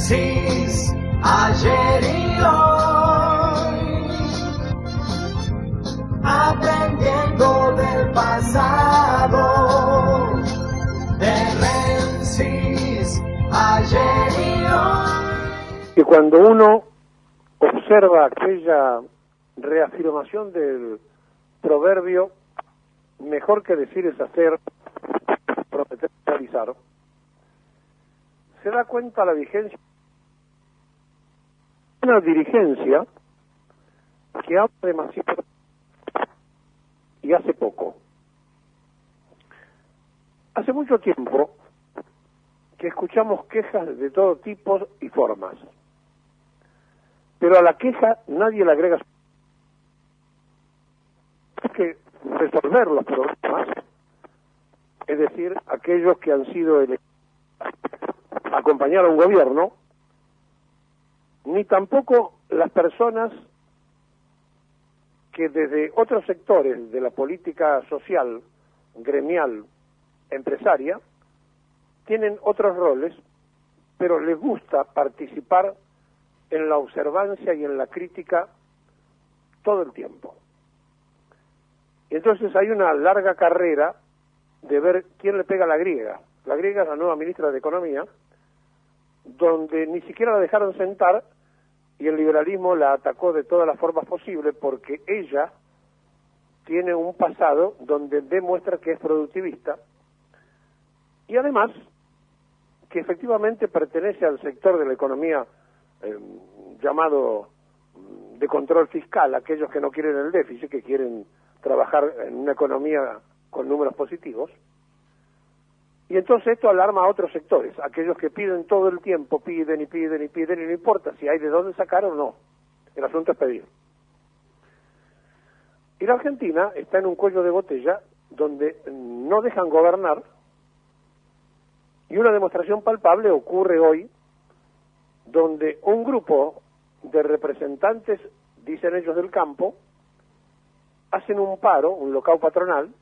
Génesis, ayer y hoy, aprendiendo del pasado, de Génesis, ayer y hoy. Que cuando uno observa aquella reafirmación del proverbio, mejor que decir es hacer, prometer es realizar, se da cuenta la vigencia de una dirigencia que habla demasiado y hace poco. Hace mucho tiempo que escuchamos quejas de todo tipo y formas, pero a la queja nadie le agrega que resolver los problemas, es decir, aquellos que han sido elegidos acompañar a un gobierno, ni tampoco las personas que desde otros sectores de la política social, gremial, empresaria, tienen otros roles, pero les gusta participar en la observancia y en la crítica todo el tiempo. Y entonces hay una larga carrera de ver quién le pega a la griega. La griega es la nueva ministra de Economía, donde ni siquiera la dejaron sentar y el liberalismo la atacó de todas las formas posibles porque ella tiene un pasado donde demuestra que es productivista y además que efectivamente pertenece al sector de la economía llamado de control fiscal, aquellos que no quieren el déficit, que quieren trabajar en una economía con números positivos. Y entonces esto alarma a otros sectores, aquellos que piden todo el tiempo, piden y piden y piden, y no importa si hay de dónde sacar o no. El asunto es pedir. Y la Argentina está en un cuello de botella donde no dejan gobernar, y una demostración palpable ocurre hoy, donde un grupo de representantes, dicen ellos, del campo, hacen un paro, un locao patronal.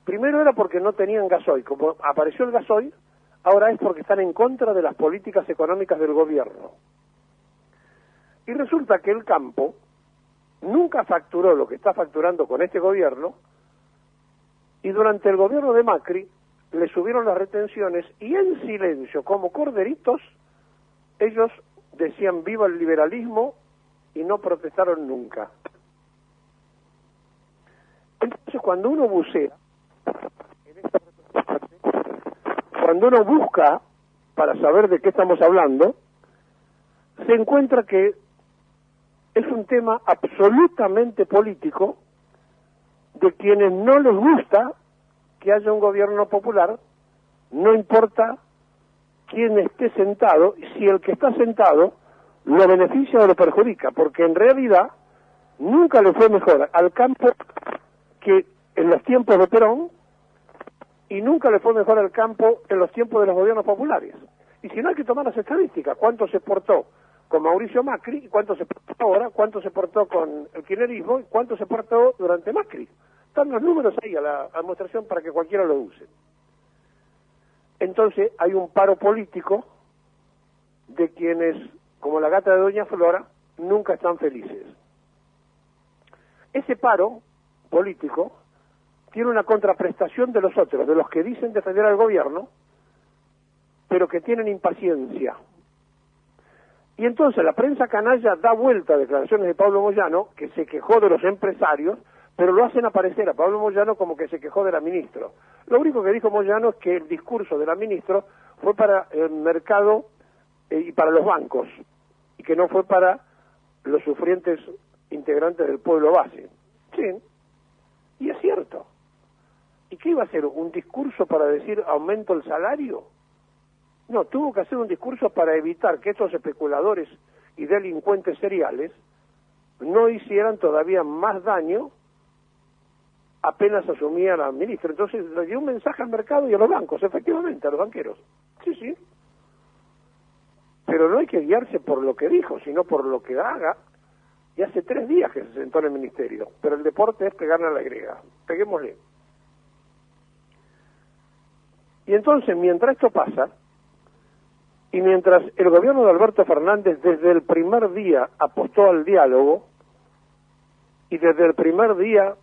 Primero era porque no tenían gasoil. Como apareció el gasoil, ahora es porque están en contra de las políticas económicas del gobierno. Y resulta que el campo nunca facturó lo que está facturando con este gobierno, y durante el gobierno de Macri le subieron las retenciones y en silencio, como corderitos, ellos decían viva el liberalismo y no protestaron nunca. Entonces cuando uno bucea, cuando uno busca para saber de qué estamos hablando, se encuentra que es un tema absolutamente político de quienes no les gusta que haya un gobierno popular, no importa quién esté sentado, si el que está sentado lo beneficia o lo perjudica, porque en realidad nunca le fue mejor al campo que en los tiempos de Perón, y nunca le fue mejor al campo en los tiempos de los gobiernos populares. Y si no, hay que tomar las estadísticas, cuánto se exportó con Mauricio Macri, y cuánto se exportó ahora, cuánto se exportó con el kirchnerismo, y cuánto se exportó durante Macri. Están los números ahí a la demostración para que cualquiera lo use. Entonces hay un paro político de quienes, como la gata de Doña Flora, nunca están felices. Ese paro político tiene una contraprestación de los otros, de los que dicen defender al gobierno, pero que tienen impaciencia. Y entonces la prensa canalla da vuelta a declaraciones de Pablo Moyano, que se quejó de los empresarios, pero lo hacen aparecer a Pablo Moyano como que se quejó de la ministra. Lo único que dijo Moyano es que el discurso de la ministra fue para el mercado y para los bancos, y que no fue para los sufrientes integrantes del pueblo base. Sí, y es cierto. ¿Y qué iba a hacer? ¿Un discurso para decir aumento el salario? No, tuvo que hacer un discurso para evitar que estos especuladores y delincuentes seriales no hicieran todavía más daño apenas asumía la ministra. Entonces le dio un mensaje al mercado y a los bancos, efectivamente, a los banqueros. Sí, sí. Pero no hay que guiarse por lo que dijo, sino por lo que haga. Y hace 3 días que se sentó en el ministerio. Pero el deporte es pegarle a la griega. Peguémosle. Y entonces, mientras esto pasa, Y mientras el gobierno de Alberto Fernández desde el primer día apostó al diálogo, y desde el primer día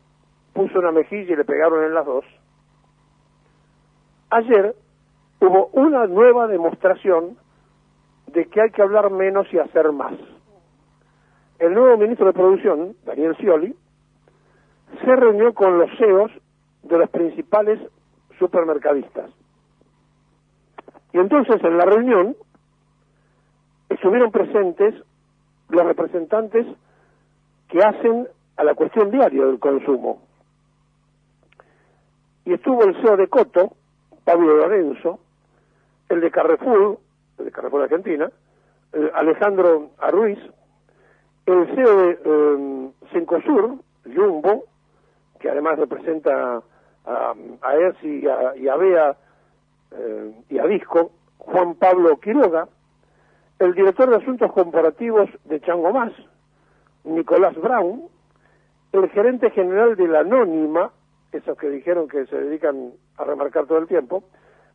puso una mejilla y le pegaron en las dos, ayer hubo una nueva demostración de que hay que hablar menos y hacer más. El nuevo ministro de Producción, Daniel Scioli, se reunió con los CEOs de los principales supermercadistas. Y entonces en la reunión estuvieron presentes los representantes que hacen a la cuestión diaria del consumo. Y estuvo el CEO de Coto, Pablo Lorenzo, el de Carrefour Argentina, Alejandro Arruiz, el CEO de Cencosur, Jumbo, que además representa a ERSI y a BEA y a Disco, Juan Pablo Quiroga, el director de Asuntos Corporativos de Chango Más, Nicolás Brown, el gerente general de la Anónima, esos que dijeron que se dedican a remarcar todo el tiempo,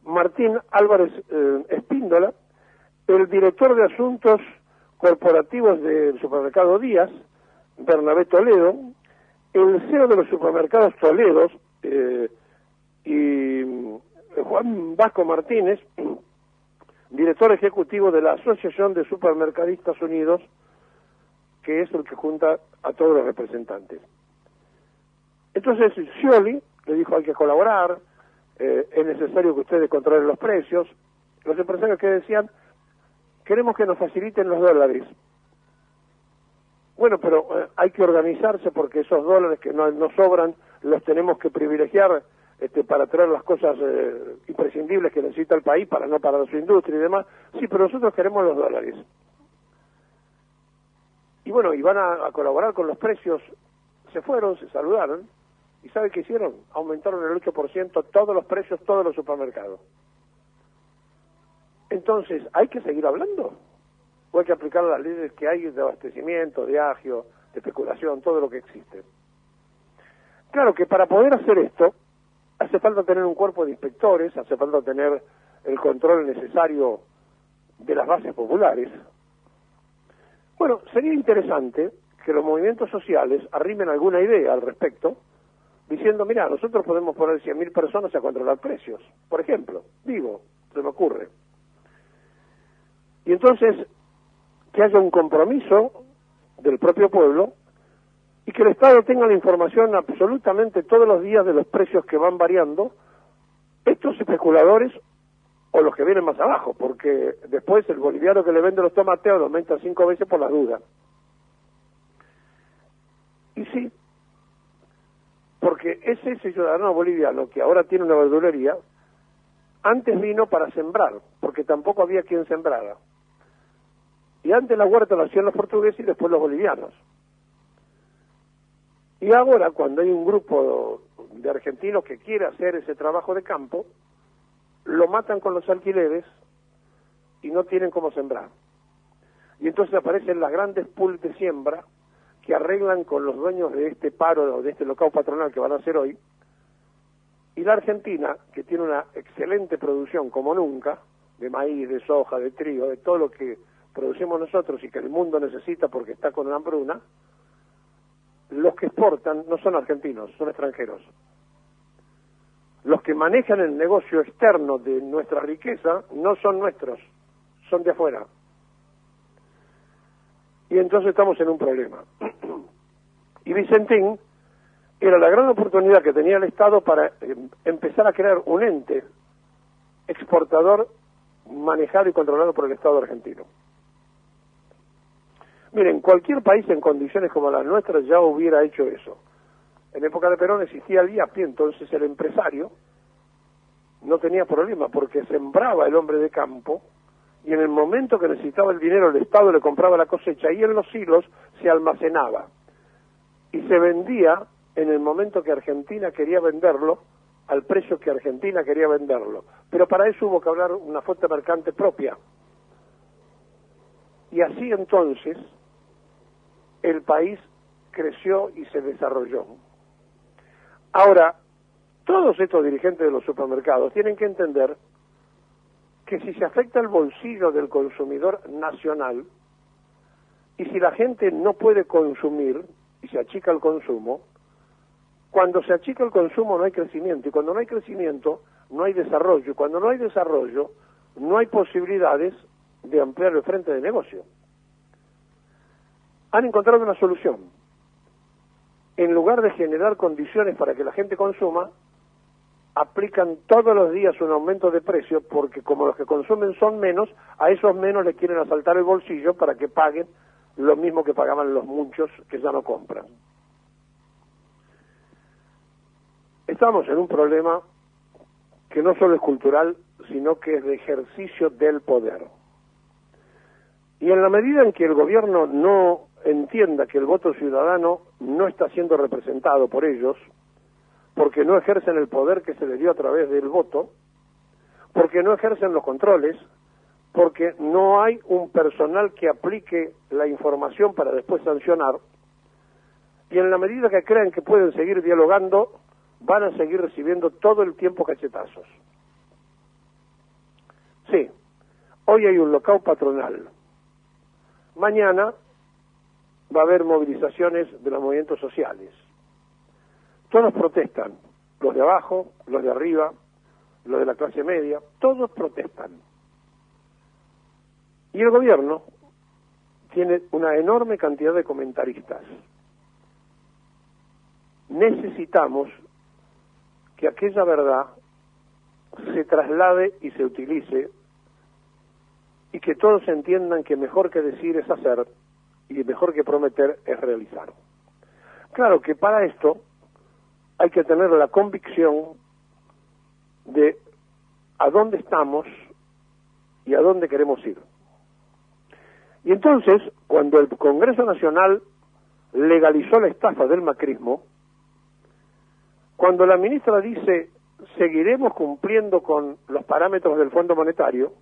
Martín Álvarez Espíndola, el director de Asuntos Corporativos del supermercado Díaz, Bernabé Toledo, el CEO de los supermercados Toledos y Juan Vasco Martínez, director ejecutivo de la Asociación de Supermercadistas Unidos, que es el que junta a todos los representantes. Entonces Scioli le dijo: hay que colaborar, es necesario que ustedes controlen los precios. Los empresarios que decían: queremos que nos faciliten los dólares. Bueno, pero hay que organizarse porque esos dólares que no sobran los tenemos que privilegiar para traer las cosas imprescindibles que necesita el país para no parar su industria y demás. Sí, pero nosotros queremos los dólares. Y bueno, y van a colaborar con los precios. Se fueron, se saludaron, y ¿sabe qué hicieron? Aumentaron el 8% todos los precios, todos los supermercados. Entonces, ¿hay que seguir hablando? ¿O hay que aplicar las leyes que hay de abastecimiento, de agio, de especulación, todo lo que existe? Claro que para poder hacer esto, hace falta tener un cuerpo de inspectores, hace falta tener el control necesario de las bases populares. Bueno, sería interesante que los movimientos sociales arrimen alguna idea al respecto, diciendo: mira, nosotros podemos poner 100.000 personas a controlar precios, por ejemplo, digo, se me ocurre. Y entonces, que haya un compromiso del propio pueblo y que el Estado tenga la información absolutamente todos los días de los precios que van variando, estos especuladores o los que vienen más abajo, porque después el boliviano que le vende los tomateos lo aumenta 5 veces por la duda. Y sí, porque ese ciudadano boliviano que ahora tiene una verdulería, antes vino para sembrar, porque tampoco había quien sembrara. Y antes la huerta la hacían los portugueses y después los bolivianos. Y ahora, cuando hay un grupo de argentinos que quiere hacer ese trabajo de campo, lo matan con los alquileres y no tienen cómo sembrar. Y entonces aparecen las grandes pools de siembra que arreglan con los dueños de este paro, de este local patronal que van a hacer hoy. Y la Argentina, que tiene una excelente producción como nunca, de maíz, de soja, de trigo, de todo lo que producimos nosotros y que el mundo necesita porque está con una hambruna, los que exportan no son argentinos, son extranjeros. Los que manejan el negocio externo de nuestra riqueza no son nuestros, son de afuera. Y entonces estamos en un problema. Y Vicentín era la gran oportunidad que tenía el Estado para empezar a crear un ente exportador manejado y controlado por el Estado argentino. Miren, cualquier país en condiciones como las nuestras ya hubiera hecho eso. En época de Perón existía el IAPI, entonces el empresario no tenía problema porque sembraba el hombre de campo y en el momento que necesitaba el dinero el Estado le compraba la cosecha y en los silos se almacenaba y se vendía en el momento que Argentina quería venderlo al precio que Argentina quería venderlo. Pero para eso hubo que hablar una flota mercante propia. Y así entonces el país creció y se desarrolló. Ahora, todos estos dirigentes de los supermercados tienen que entender que si se afecta el bolsillo del consumidor nacional, y si la gente no puede consumir y se achica el consumo, cuando se achica el consumo no hay crecimiento, y cuando no hay crecimiento no hay desarrollo, y cuando no hay desarrollo no hay posibilidades de ampliar el frente de negocio. Han encontrado una solución. En lugar de generar condiciones para que la gente consuma, aplican todos los días un aumento de precio, porque como los que consumen son menos, a esos menos les quieren asaltar el bolsillo para que paguen lo mismo que pagaban los muchos que ya no compran. Estamos en un problema que no solo es cultural, sino que es de ejercicio del poder. Y en la medida en que el gobierno no entienda que el voto ciudadano no está siendo representado por ellos, porque no ejercen el poder que se les dio a través del voto, porque no ejercen los controles, porque no hay un personal que aplique la información para después sancionar, y en la medida que crean que pueden seguir dialogando, van a seguir recibiendo todo el tiempo cachetazos. Sí, hoy hay un locao patronal. Mañana va a haber movilizaciones de los movimientos sociales. Todos protestan, los de abajo, los de arriba, los de la clase media, todos protestan. Y el gobierno tiene una enorme cantidad de comentaristas. Necesitamos que aquella verdad se traslade y se utilice, y que todos entiendan que mejor que decir es hacer, y mejor que prometer es realizar. Claro que para esto hay que tener la convicción de a dónde estamos y a dónde queremos ir. Y entonces, cuando el Congreso Nacional legalizó la estafa del macrismo, cuando la ministra dice seguiremos cumpliendo con los parámetros del Fondo Monetario,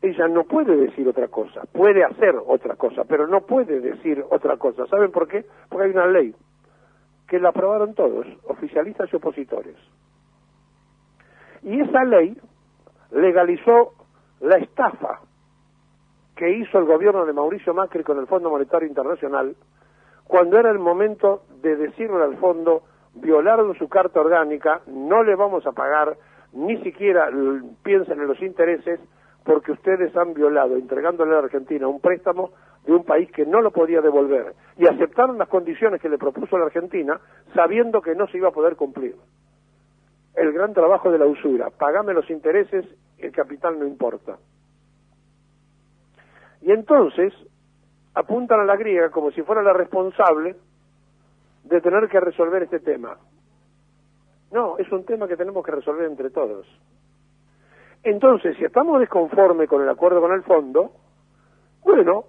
ella no puede decir otra cosa, puede hacer otra cosa, pero no puede decir otra cosa. ¿Saben por qué? Porque hay una ley que la aprobaron todos, oficialistas y opositores. Y esa ley legalizó la estafa que hizo el gobierno de Mauricio Macri con el Fondo Monetario Internacional, cuando era el momento de decirle al fondo: violaron su carta orgánica, no le vamos a pagar, ni siquiera piensen en los intereses, porque ustedes han violado, entregándole a la Argentina un préstamo de un país que no lo podía devolver, y aceptaron las condiciones que le propuso la Argentina, sabiendo que no se iba a poder cumplir. El gran trabajo de la usura: pagame los intereses, el capital no importa. Y entonces apuntan a la griega como si fuera la responsable de tener que resolver este tema. No, es un tema que tenemos que resolver entre todos. Entonces, si estamos desconformes con el acuerdo con el fondo, bueno,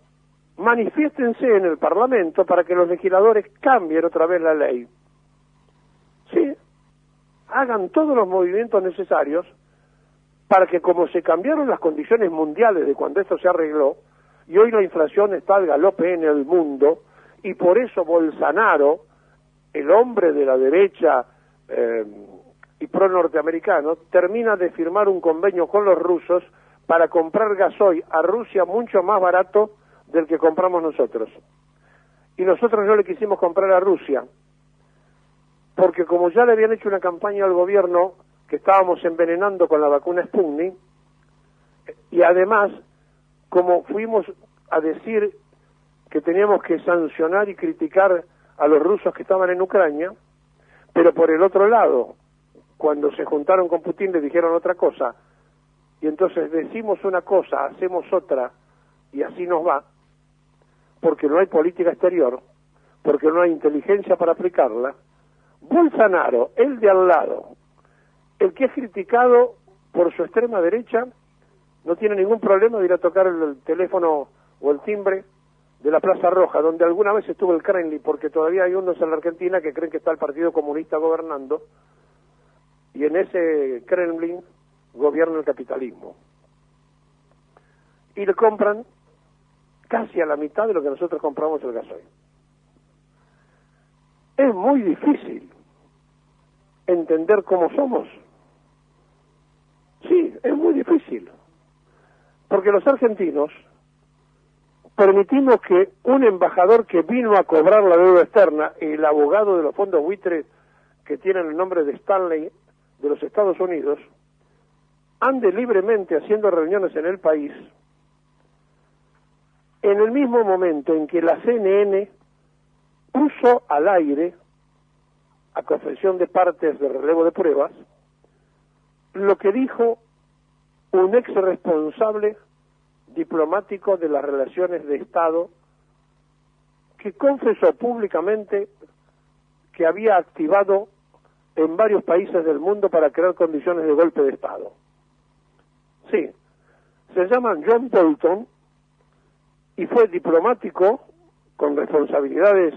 manifiéstense en el Parlamento para que los legisladores cambien otra vez la ley. Sí, hagan todos los movimientos necesarios para que, como se cambiaron las condiciones mundiales de cuando esto se arregló, y hoy la inflación está al galope en el mundo, y por eso Bolsonaro, el hombre de la derecha y pro-norteamericano, termina de firmar un convenio con los rusos para comprar gasoil a Rusia mucho más barato del que compramos nosotros. Y nosotros no le quisimos comprar a Rusia, porque como ya le habían hecho una campaña al gobierno que estábamos envenenando con la vacuna Sputnik, y además, como fuimos a decir que teníamos que sancionar y criticar a los rusos que estaban en Ucrania, pero por el otro lado, cuando se juntaron con Putin le dijeron otra cosa, y entonces decimos una cosa, hacemos otra, y así nos va, porque no hay política exterior, porque no hay inteligencia para aplicarla. Bolsonaro, el de al lado, el que es criticado por su extrema derecha, no tiene ningún problema de ir a tocar el teléfono o el timbre de la Plaza Roja, donde alguna vez estuvo el Kremlin, porque todavía hay unos en la Argentina que creen que está el Partido Comunista gobernando, y en ese Kremlin gobierna el capitalismo. Y le compran casi a la mitad de lo que nosotros compramos el gasoil. Es muy difícil entender cómo somos. Sí, es muy Porque los argentinos permitimos que un embajador que vino a cobrar la deuda externa, el abogado de los fondos buitres que tienen el nombre de Stanley de los Estados Unidos, ande libremente haciendo reuniones en el país, en el mismo momento en que la CNN puso al aire, a confesión de partes de relevo de pruebas, lo que dijo un ex responsable diplomático de las relaciones de Estado, que confesó públicamente que había activado en varios países del mundo para crear condiciones de golpe de Estado. Sí, se llama John Bolton y fue diplomático con responsabilidades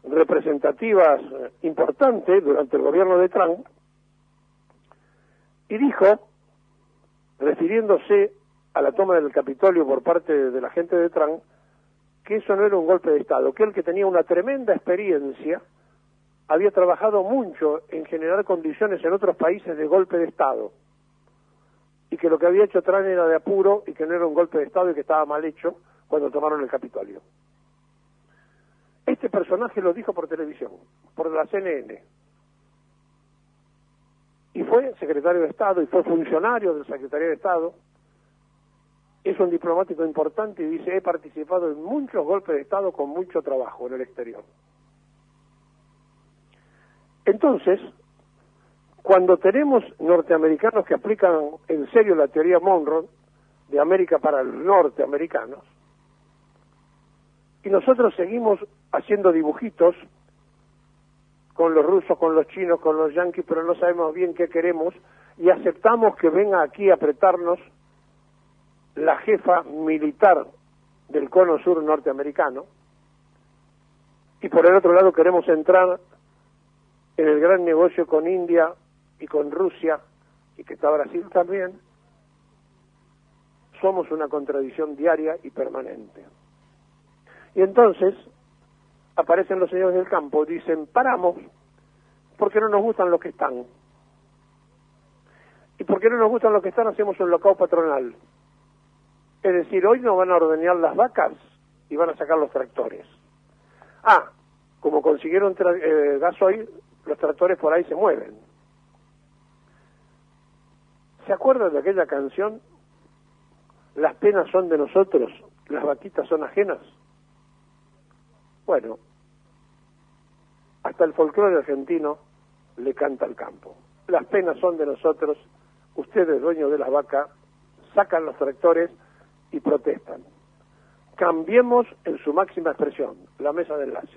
representativas importantes durante el gobierno de Trump, y dijo, refiriéndose a la toma del Capitolio por parte de la gente de Trump, que eso no era un golpe de Estado, que él, que tenía una tremenda experiencia, había trabajado mucho en generar condiciones en otros países de golpe de Estado, y que lo que había hecho Trump era de apuro y que no era un golpe de Estado y que estaba mal hecho cuando tomaron el Capitolio. Este personaje lo dijo por televisión, por la CNN, y fue secretario de Estado y fue funcionario del Secretaría de Estado. Es un diplomático importante y dice, he participado en muchos golpes de Estado con mucho trabajo en el exterior. Entonces, cuando tenemos norteamericanos que aplican en serio la teoría Monroe de América para los norteamericanos, y nosotros seguimos haciendo dibujitos con los rusos, con los chinos, con los yanquis, pero no sabemos bien qué queremos, y aceptamos que venga aquí a apretarnos la jefa militar del cono sur norteamericano, y por el otro lado queremos entrar en el gran negocio con India y con Rusia, y que está Brasil también. Somos una contradicción diaria y permanente. Y entonces aparecen los señores del campo, dicen, paramos, porque no nos gustan los que están. Y porque no nos gustan los que están, hacemos un locao patronal. Es decir, hoy no van a ordeñar las vacas y van a sacar los tractores. Ah, como consiguieron gasoil, los tractores por ahí se mueven. ¿Se acuerdan de aquella canción? Las penas son de nosotros, las vaquitas son ajenas. Bueno, hasta el folclore argentino le canta al campo. Las penas son de nosotros, ustedes, dueños de las vacas, sacan los tractores y protestan. Cambiemos en su máxima expresión, la mesa de enlace.